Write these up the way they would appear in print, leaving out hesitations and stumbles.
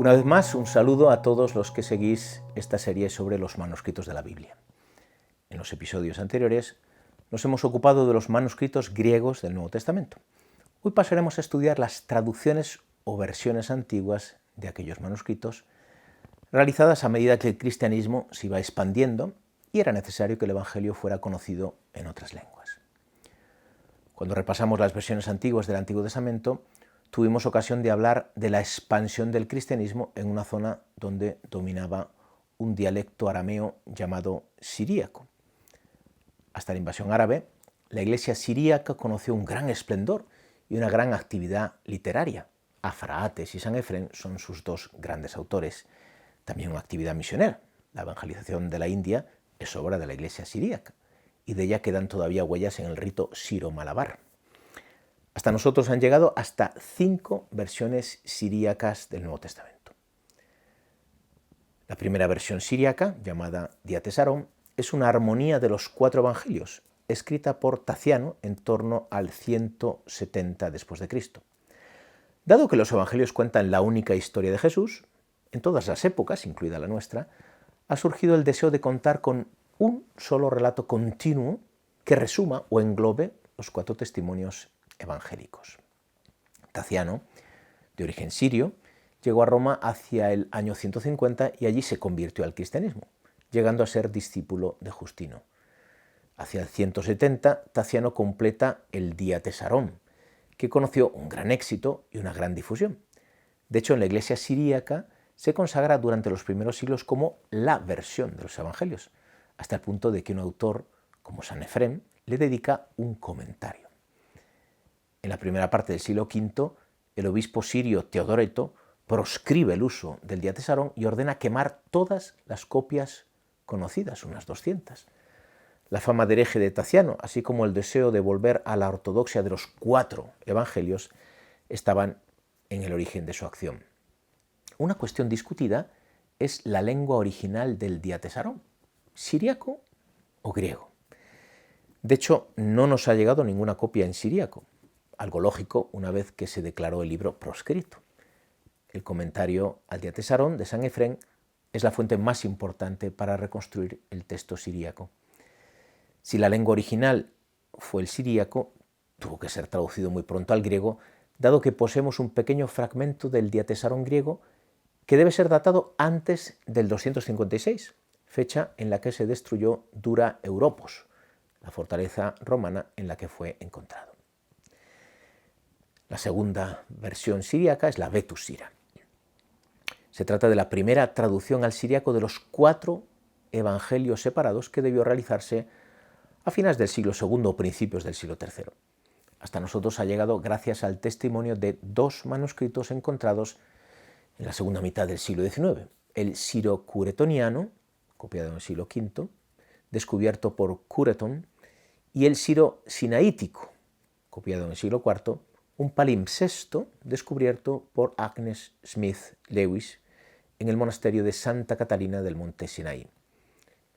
Una vez más, un saludo a todos los que seguís esta serie sobre los manuscritos de la Biblia. En los episodios anteriores nos hemos ocupado de los manuscritos griegos del Nuevo Testamento. Hoy pasaremos a estudiar las traducciones o versiones antiguas de aquellos manuscritos, realizadas a medida que el cristianismo se iba expandiendo y era necesario que el Evangelio fuera conocido en otras lenguas. Cuando repasamos las versiones antiguas del Antiguo Testamento, tuvimos ocasión de hablar de la expansión del cristianismo en una zona donde dominaba un dialecto arameo llamado siríaco. Hasta la invasión árabe, la iglesia siríaca conoció un gran esplendor y una gran actividad literaria. Afraates y Sanefrén son sus dos grandes autores. También una actividad misionera. La evangelización de la India es obra de la iglesia siríaca y de ella quedan todavía huellas en el rito siro-malabar. Hasta nosotros han llegado hasta 5 versiones siríacas del Nuevo Testamento. La primera versión siríaca, llamada Diatesarón, es una armonía de los 4 evangelios, escrita por Taciano en torno al 170 después de Cristo. Dado que los evangelios cuentan la única historia de Jesús, en todas las épocas, incluida la nuestra, ha surgido el deseo de contar con un solo relato continuo que resuma o englobe los 4 testimonios evangélicos. Taciano, de origen sirio, llegó a Roma hacia el año 150 y allí se convirtió al cristianismo, llegando a ser discípulo de Justino. Hacia el 170, Taciano completa el Diatesarón, que conoció un gran éxito y una gran difusión. De hecho, en la iglesia siríaca se consagra durante los primeros siglos como la versión de los evangelios, hasta el punto de que un autor como Sanefrén le dedica un comentario. En la primera parte del siglo V, el obispo sirio Teodoreto proscribe el uso del Diatesarón y ordena quemar todas las copias conocidas, unas 200. La fama de hereje de Taciano, así como el deseo de volver a la ortodoxia de los 4 evangelios, estaban en el origen de su acción. Una cuestión discutida es la lengua original del Diatesarón, siríaco o griego. De hecho, no nos ha llegado ninguna copia en siríaco, algo lógico una vez que se declaró el libro proscrito. El comentario al Diatesarón de Sanefrén es la fuente más importante para reconstruir el texto siríaco. Si la lengua original fue el siríaco, tuvo que ser traducido muy pronto al griego, dado que poseemos un pequeño fragmento del Diatesarón griego que debe ser datado antes del 256, fecha en la que se destruyó Dura Europos, la fortaleza romana en la que fue encontrado. La segunda versión siríaca es la Vetus Sira. Se trata de la primera traducción al siríaco de los 4 evangelios separados que debió realizarse a finales del siglo II o principios del siglo III. Hasta nosotros ha llegado gracias al testimonio de 2 manuscritos encontrados en la segunda mitad del siglo XIX. El siro-curetoniano, copiado en el siglo V, descubierto por Cureton, y el siro-sinaítico, copiado en el siglo IV, un palimpsesto descubierto por Agnes Smith Lewis en el monasterio de Santa Catalina del Monte Sinaí.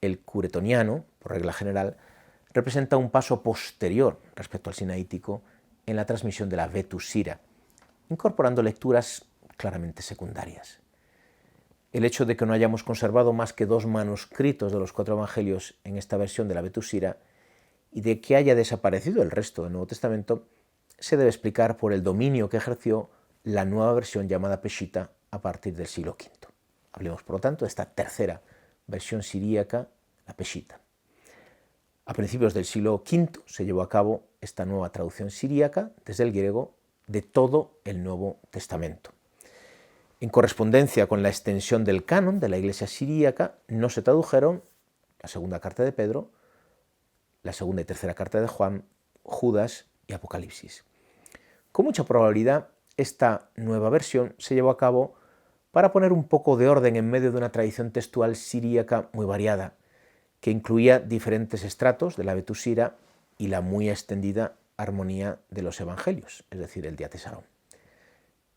El curetoniano, por regla general, representa un paso posterior respecto al sinaítico en la transmisión de la Vetus Sira, incorporando lecturas claramente secundarias. El hecho de que no hayamos conservado más que 2 manuscritos de los 4 evangelios en esta versión de la Vetus Sira y de que haya desaparecido el resto del Nuevo Testamento se debe explicar por el dominio que ejerció la nueva versión llamada Peshita a partir del siglo V. Hablemos, por lo tanto, de esta tercera versión siríaca, la Peshita. A principios del siglo V se llevó a cabo esta nueva traducción siríaca desde el griego de todo el Nuevo Testamento. En correspondencia con la extensión del canon de la iglesia siríaca, no se tradujeron la segunda carta de Pedro, la segunda y tercera carta de Juan, Judas y Apocalipsis. Con mucha probabilidad, esta nueva versión se llevó a cabo para poner un poco de orden en medio de una tradición textual siríaca muy variada, que incluía diferentes estratos de la Vetus Sira y la muy extendida armonía de los evangelios, es decir, el Diatesarón.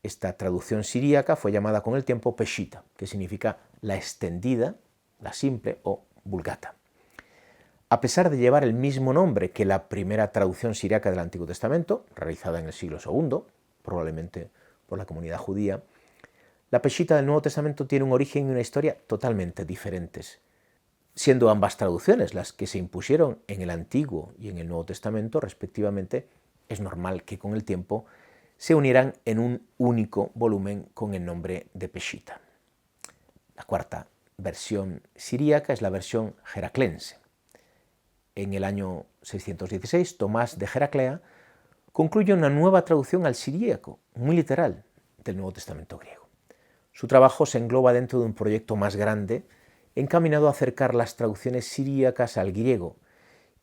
Esta traducción siríaca fue llamada con el tiempo Peshita, que significa la extendida, la simple o vulgata. A pesar de llevar el mismo nombre que la primera traducción siríaca del Antiguo Testamento, realizada en el siglo II, probablemente por la comunidad judía, La Peshitta del Nuevo Testamento tiene un origen y una historia totalmente diferentes. Siendo ambas traducciones las que se impusieron en el Antiguo y en el Nuevo Testamento, respectivamente, es normal que con el tiempo se unieran en un único volumen con el nombre de Peshitta. La cuarta versión siríaca es la versión heraclense. En el año 616, Tomás de Heraclea concluye una nueva traducción al siríaco, muy literal, del Nuevo Testamento griego. Su trabajo se engloba dentro de un proyecto más grande encaminado a acercar las traducciones siríacas al griego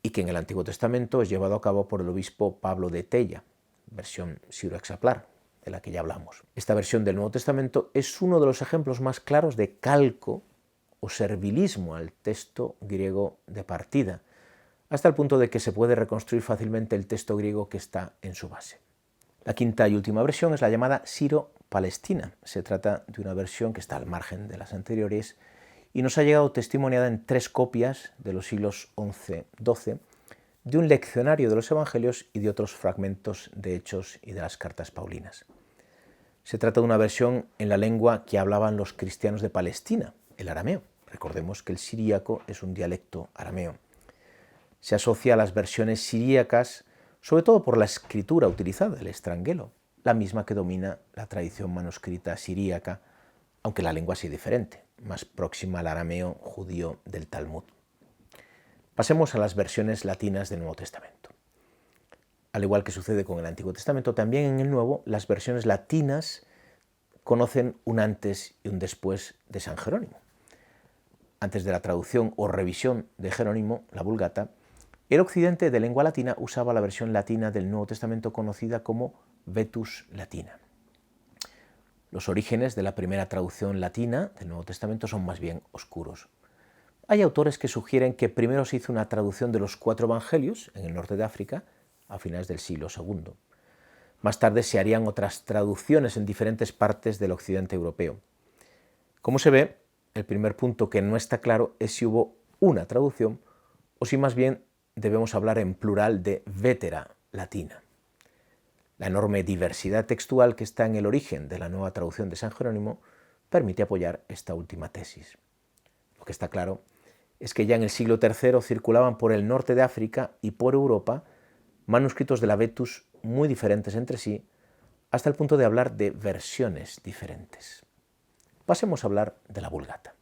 y que en el Antiguo Testamento es llevado a cabo por el obispo Pablo de Tella, versión siro-exaplar, de la que ya hablamos. Esta versión del Nuevo Testamento es uno de los ejemplos más claros de calco o servilismo al texto griego de partida, hasta el punto de que se puede reconstruir fácilmente el texto griego que está en su base. La quinta y última versión es la llamada siro-palestina. Se trata de una versión que está al margen de las anteriores y nos ha llegado testimoniada en 3 copias de los siglos XI-XII de un leccionario de los Evangelios y de otros fragmentos de Hechos y de las cartas paulinas. Se trata de una versión en la lengua que hablaban los cristianos de Palestina, el arameo. Recordemos que el siríaco es un dialecto arameo. Se asocia a las versiones siríacas sobre todo por la escritura utilizada, el estrangelo, la misma que domina la tradición manuscrita siríaca, aunque la lengua sea diferente, más próxima al arameo judío del Talmud. Pasemos a las versiones latinas del Nuevo Testamento. Al igual que sucede con el Antiguo Testamento, también en el Nuevo las versiones latinas conocen un antes y un después de San Jerónimo. Antes de la traducción o revisión de Jerónimo, la Vulgata, el occidente de lengua latina usaba la versión latina del Nuevo Testamento conocida como Vetus Latina. Los orígenes de la primera traducción latina del Nuevo Testamento son más bien oscuros. Hay autores que sugieren que primero se hizo una traducción de los 4 evangelios en el norte de África a finales del siglo II. Más tarde se harían otras traducciones en diferentes partes del occidente europeo. Como se ve, el primer punto que no está claro es si hubo una traducción o si más bien debemos hablar en plural de vetera latina. La enorme diversidad textual que está en el origen de la nueva traducción de San Jerónimo permite apoyar esta última tesis. Lo que está claro es que ya en el siglo III circulaban por el norte de África y por Europa manuscritos de la Vetus muy diferentes entre sí, hasta el punto de hablar de versiones diferentes. Pasemos a hablar de la Vulgata.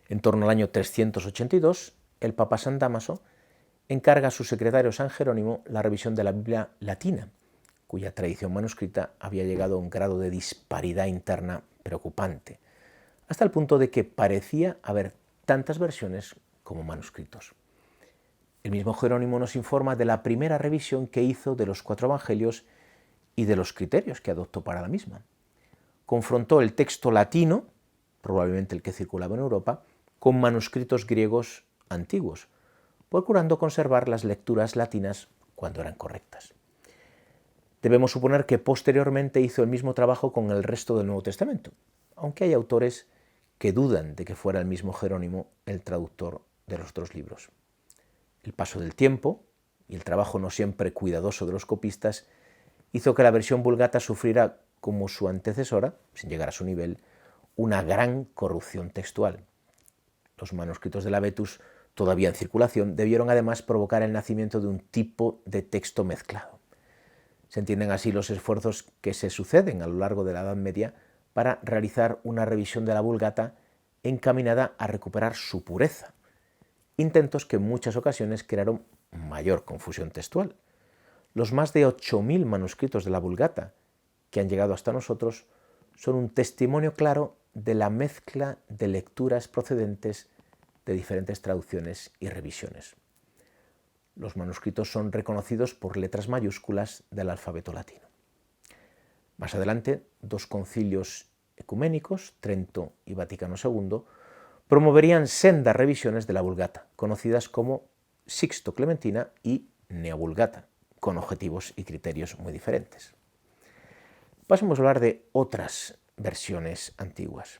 En torno al año 382, el Papa San Dámaso encarga a su secretario San Jerónimo la revisión de la Biblia latina, cuya tradición manuscrita había llegado a un grado de disparidad interna preocupante, hasta el punto de que parecía haber tantas versiones como manuscritos. El mismo Jerónimo nos informa de la primera revisión que hizo de los 4 evangelios y de los criterios que adoptó para la misma. Confrontó el texto latino, probablemente el que circulaba en Europa, con manuscritos griegos antiguos, procurando conservar las lecturas latinas cuando eran correctas. Debemos suponer que posteriormente hizo el mismo trabajo con el resto del Nuevo Testamento, aunque hay autores que dudan de que fuera el mismo Jerónimo el traductor de los 2 libros. El paso del tiempo y el trabajo no siempre cuidadoso de los copistas hizo que la versión Vulgata sufriera, como su antecesora, sin llegar a su nivel, una gran corrupción textual. Los manuscritos de la Vetus, todavía en circulación, debieron además provocar el nacimiento de un tipo de texto mezclado. Se entienden así los esfuerzos que se suceden a lo largo de la Edad Media para realizar una revisión de la Vulgata encaminada a recuperar su pureza, intentos que en muchas ocasiones crearon mayor confusión textual. Los más de 8.000 manuscritos de la Vulgata que han llegado hasta nosotros son un testimonio claro de la mezcla de lecturas procedentes de diferentes traducciones y revisiones. Los manuscritos son reconocidos por letras mayúsculas del alfabeto latino. Más adelante, 2 concilios ecuménicos, Trento y Vaticano II, promoverían sendas revisiones de la Vulgata, conocidas como Sixto Clementina y Neovulgata, con objetivos y criterios muy diferentes. Pasemos a hablar de otras versiones antiguas.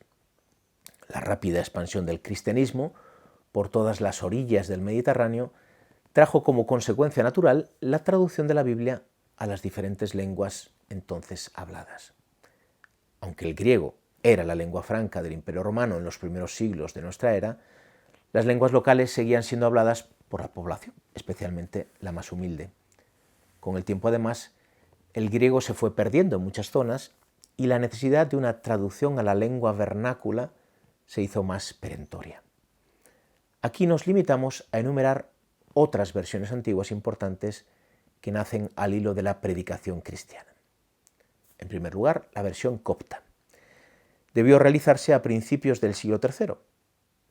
La rápida expansión del cristianismo por todas las orillas del Mediterráneo trajo como consecuencia natural la traducción de la Biblia a las diferentes lenguas entonces habladas. Aunque el griego era la lengua franca del Imperio Romano en los primeros siglos de nuestra era, las lenguas locales seguían siendo habladas por la población, especialmente la más humilde. Con el tiempo, además, el griego se fue perdiendo en muchas zonas y la necesidad de una traducción a la lengua vernácula se hizo más perentoria. Aquí nos limitamos a enumerar otras versiones antiguas importantes que nacen al hilo de la predicación cristiana. En primer lugar, la versión copta. Debió realizarse a principios del siglo III.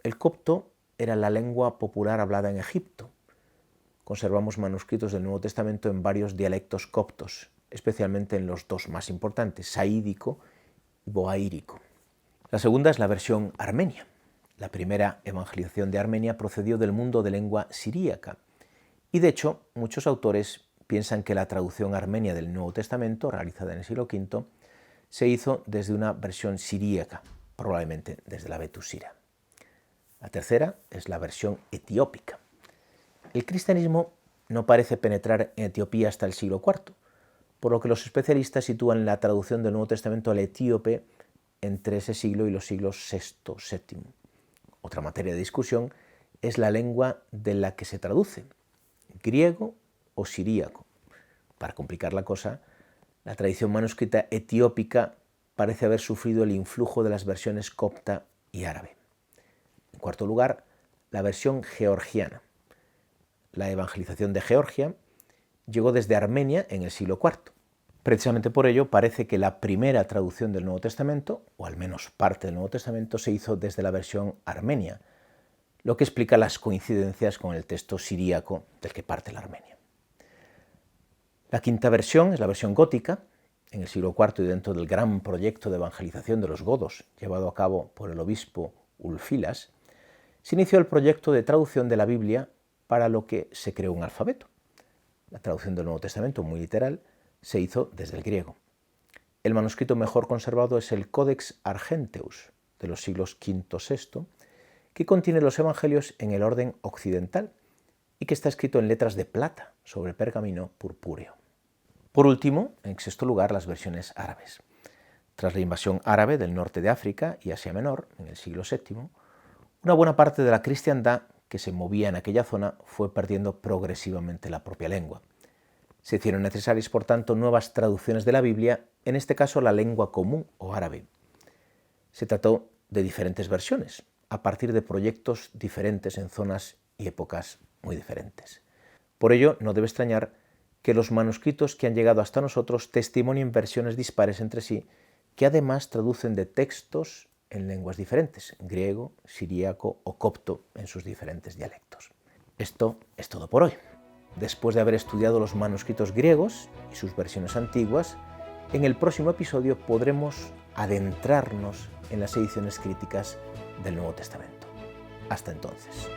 El copto era la lengua popular hablada en Egipto. Conservamos manuscritos del Nuevo Testamento en varios dialectos coptos, especialmente en los dos más importantes, saídico y boaírico. La segunda es la versión armenia. La primera evangelización de Armenia procedió del mundo de lengua siríaca y, de hecho, muchos autores piensan que la traducción armenia del Nuevo Testamento, realizada en el siglo V, se hizo desde una versión siríaca, probablemente desde la Vetus Sira. La tercera es la versión etiópica. El cristianismo no parece penetrar en Etiopía hasta el siglo IV, por lo que los especialistas sitúan la traducción del Nuevo Testamento al etíope entre ese siglo y los siglos VI, VII. Otra materia de discusión es la lengua de la que se traduce, griego o siríaco. Para complicar la cosa, la tradición manuscrita etiópica parece haber sufrido el influjo de las versiones copta y árabe. En cuarto lugar, la versión georgiana. La evangelización de Georgia llegó desde Armenia en el siglo IV. Precisamente por ello parece que la primera traducción del Nuevo Testamento, o al menos parte del Nuevo Testamento, se hizo desde la versión armenia, lo que explica las coincidencias con el texto siríaco del que parte la Armenia. La quinta versión es la versión gótica. En el siglo IV y dentro del gran proyecto de evangelización de los godos, llevado a cabo por el obispo Ulfilas, se inició el proyecto de traducción de la Biblia para lo que se creó un alfabeto. La traducción del Nuevo Testamento, muy literal, se hizo desde el griego. El manuscrito mejor conservado es el Codex Argenteus, de los siglos V-VI, que contiene los evangelios en el orden occidental y que está escrito en letras de plata sobre pergamino purpúreo. Por último, en sexto lugar, las versiones árabes. Tras la invasión árabe del norte de África y Asia Menor, en el siglo VII, una buena parte de la cristiandad que se movía en aquella zona fue perdiendo progresivamente la propia lengua. Se hicieron necesarias, por tanto, nuevas traducciones de la Biblia, en este caso la lengua común o árabe. Se trató de diferentes versiones, a partir de proyectos diferentes en zonas y épocas muy diferentes. Por ello, no debe extrañar que los manuscritos que han llegado hasta nosotros testimonien versiones dispares entre sí, que además traducen de textos en lenguas diferentes, griego, siríaco o copto en sus diferentes dialectos. Esto es todo por hoy. Después de haber estudiado los manuscritos griegos y sus versiones antiguas, en el próximo episodio podremos adentrarnos en las ediciones críticas del Nuevo Testamento. Hasta entonces.